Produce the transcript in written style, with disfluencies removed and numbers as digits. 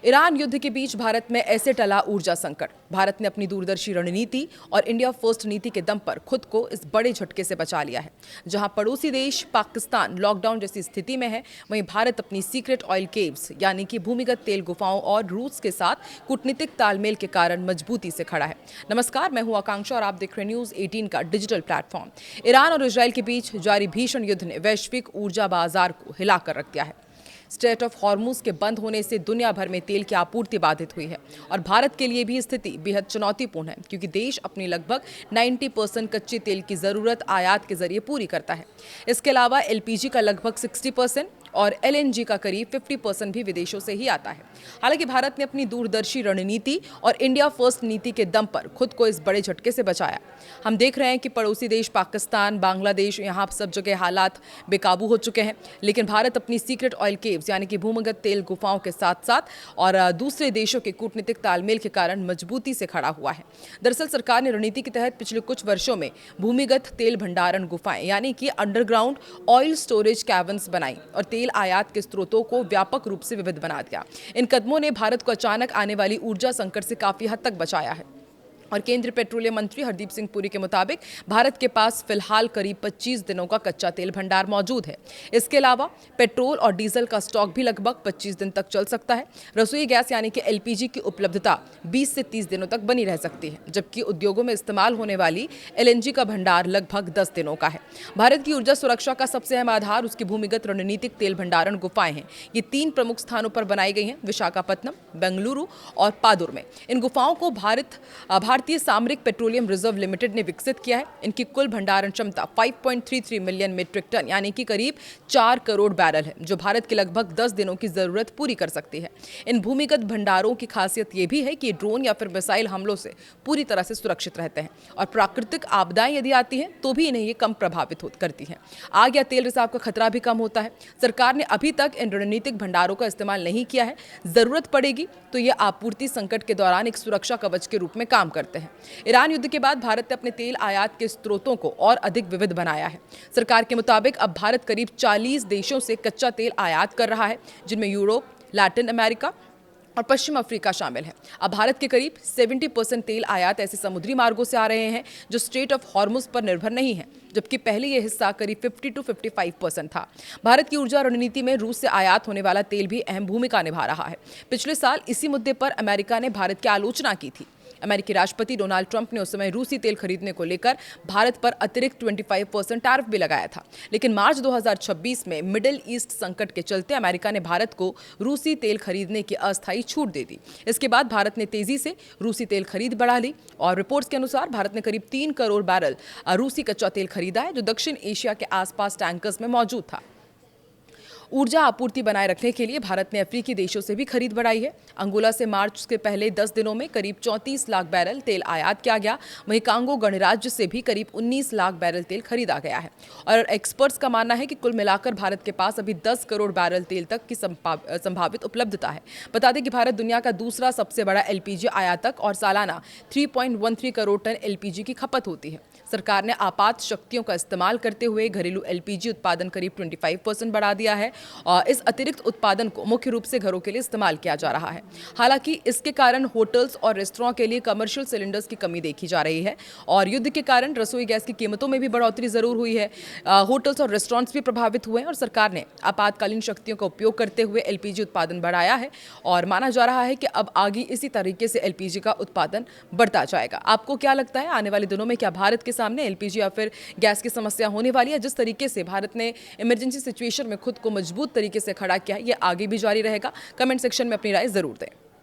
Iran युद्ध के बीच भारत में ऐसे टला ऊर्जा संकट। भारत ने अपनी दूरदर्शी रणनीति और इंडिया फर्स्ट नीति के दम पर खुद को इस बड़े झटके से बचा लिया है। जहां पड़ोसी देश पाकिस्तान लॉकडाउन जैसी स्थिति में है, वहीं भारत अपनी सीक्रेट ऑयल केव्स यानी कि भूमिगत तेल गुफाओं और रूस के साथ कूटनीतिक तालमेल के कारण मजबूती से खड़ा है। नमस्कार, मैं हूं आकांक्षा और आप देख रहे हैं न्यूज 18 का डिजिटल प्लेटफॉर्म। ईरान और इजरायल के बीच जारी भीषण युद्ध ने वैश्विक ऊर्जा बाजार को हिलाकर रख दिया है। स्ट्रेट ऑफ हॉर्मुज के बंद होने से दुनिया भर में तेल की आपूर्ति बाधित हुई है और भारत के लिए भी स्थिति बेहद चुनौतीपूर्ण है, क्योंकि देश अपनी लगभग 90% कच्चे तेल की जरूरत आयात के जरिए पूरी करता है। इसके अलावा एलपीजी का लगभग 60% और एलएनजी का करीब 50% भी विदेशों से ही आता है। हालांकि भारत ने अपनी दूरदर्शी रणनीति और इंडिया फर्स्ट नीति के दम पर खुद को इस बड़े झटके से बचाया। हम देख रहे हैं कि पड़ोसी देश पाकिस्तान, बांग्लादेश, यहाँ सब जगह हालात बेकाबू हो चुके हैं, लेकिन भारत अपनी सीक्रेट ऑयल केव्स यानी कि भूमिगत तेल गुफाओं के साथ साथ और दूसरे देशों के कूटनीतिक तालमेल के कारण मजबूती से खड़ा हुआ है। दरअसल सरकार ने रणनीति के तहत पिछले कुछ वर्षों में भूमिगत तेल भंडारण गुफाएं यानी कि अंडरग्राउंड ऑयल स्टोरेज कैवर्न्स बनाई और तेल आयात के स्रोतों को व्यापक रूप से विविध बना दिया। इन कदमों ने भारत को अचानक आने वाली ऊर्जा संकट से काफी हद तक बचाया है। और केंद्रीय पेट्रोलियम मंत्री हरदीप सिंह पुरी के मुताबिक भारत के पास फिलहाल करीब 25 दिनों का कच्चा तेल भंडार मौजूद है। इसके अलावा पेट्रोल और डीजल का स्टॉक भी लगभग 25 दिन तक चल सकता है। रसोई गैस यानी कि एलपीजी की उपलब्धता 20 से 30 दिनों तक बनी रह सकती है, जबकि उद्योगों में इस्तेमाल होने वाली एलएनजी का भंडार लगभग 10 दिनों का है। भारत की ऊर्जा सुरक्षा का सबसे अहम आधार उसकी भूमिगत रणनीतिक तेल भंडारण गुफाएं हैं। ये 3 प्रमुख स्थानों पर बनाई गई हैं: विशाखापत्तनम, बेंगलुरु और पादुर में। इन गुफाओं को भारतीय सामरिक पेट्रोलियम रिजर्व लिमिटेड ने विकसित किया है। इनकी कुल भंडारण क्षमता 5.33 मिलियन मीट्रिक टन यानी कि करीब 4 करोड़ बैरल है, जो भारत के लगभग 10 दिनों की जरूरत पूरी कर सकती है। इन भूमिगत भंडारों की खासियत यह भी है कि ड्रोन या फिर मिसाइल हमलों से पूरी तरह से सुरक्षित रहते हैं और प्राकृतिक आपदाएं यदि आती हैं तो भी इन्हें ये कम प्रभावित करती हैं। आग या तेल रिसाव का खतरा भी कम होता है। सरकार ने अभी तक इन रणनीतिक भंडारों का इस्तेमाल नहीं किया है। जरूरत पड़ेगी तो ये आपूर्ति संकट के दौरान एक सुरक्षा कवच के रूप में काम करते हैं। ईरान युद्ध के बाद भारत ने अपने तेल आयात के स्रोतों को और अधिक विविध बनाया है। सरकार के मुताबिक अब भारत करीब 40 देशों से कच्चा तेल आयात कर रहा है, जिनमें यूरोप, लैटिन अमेरिका और पश्चिम अफ्रीका शामिल है। अब भारत के करीब 70% तेल आयात ऐसे समुद्री मार्गों से आ रहे हैं जो स्ट्रेट ऑफ हॉर्मुज पर निर्भर नहीं है, जबकि पहले यह हिस्सा करीब 50 to 55% था। भारत की ऊर्जा रणनीति में रूस से आयात होने वाला तेल भी अहम भूमिका निभा रहा है। पिछले साल इसी मुद्दे पर अमेरिका ने भारत की आलोचना की थी। अमेरिकी राष्ट्रपति डोनाल्ड ट्रंप ने उस समय रूसी तेल खरीदने को लेकर भारत पर अतिरिक्त 25% टैरिफ भी लगाया था, लेकिन मार्च 2026 में मिडिल ईस्ट संकट के चलते अमेरिका ने भारत को रूसी तेल खरीदने की अस्थायी छूट दे दी। इसके बाद भारत ने तेजी से रूसी तेल खरीद बढ़ा ली और रिपोर्ट्स के अनुसार भारत ने करीब 3 करोड़ बैरल रूसी कच्चा तेल खरीदा है, जो दक्षिण एशिया के आसपास टैंकर्स में मौजूद था। ऊर्जा आपूर्ति बनाए रखने के लिए भारत ने अफ्रीकी देशों से भी खरीद बढ़ाई है। अंगोला से मार्च के पहले 10 दिनों में करीब 34 लाख बैरल तेल आयात किया गया। वहीं कांगो गणराज्य से भी करीब 19 लाख बैरल तेल खरीदा गया है और एक्सपर्ट्स का मानना है कि कुल मिलाकर भारत के पास अभी 10 करोड़ बैरल तेल तक की संभावित उपलब्धता है। बता दें कि भारत दुनिया का दूसरा सबसे बड़ा एलपीजी आयातक और सालाना 3.13 करोड़ टन एलपीजी की खपत होती है। सरकार ने आपात शक्तियों का इस्तेमाल करते हुए घरेलू एलपीजी उत्पादन करीब 25% बढ़ा दिया है और इस अतिरिक्त उत्पादन को मुख्य रूप से घरों के लिए इस्तेमाल किया जा रहा है। हालांकि इसके कारण होटल्स और रेस्तरां के लिए कमर्शियल सिलेंडर्स की कमी देखी जा रही है और युद्ध के कारण रसोई गैस की कीमतों में भी बढ़ोतरी जरूर हुई है। होटल्स और रेस्टोरेंट्स भी प्रभावित हुए हैं और सरकार ने आपातकालीन शक्तियों का उपयोग करते हुए एलपीजी उत्पादन बढ़ाया है और माना जा रहा है कि अब आगे इसी तरीके से एलपीजी का उत्पादन बढ़ता जाएगा। आपको क्या लगता है, आने वाले दिनों में क्या भारत के सामने एलपीजी या फिर गैस की समस्या होने वाली है? जिस तरीके से भारत ने इमरजेंसी सिचुएशन में खुद को मजबूत तरीके से खड़ा किया है, ये आगे भी जारी रहेगा? कमेंट सेक्शन में अपनी राय जरूर दें।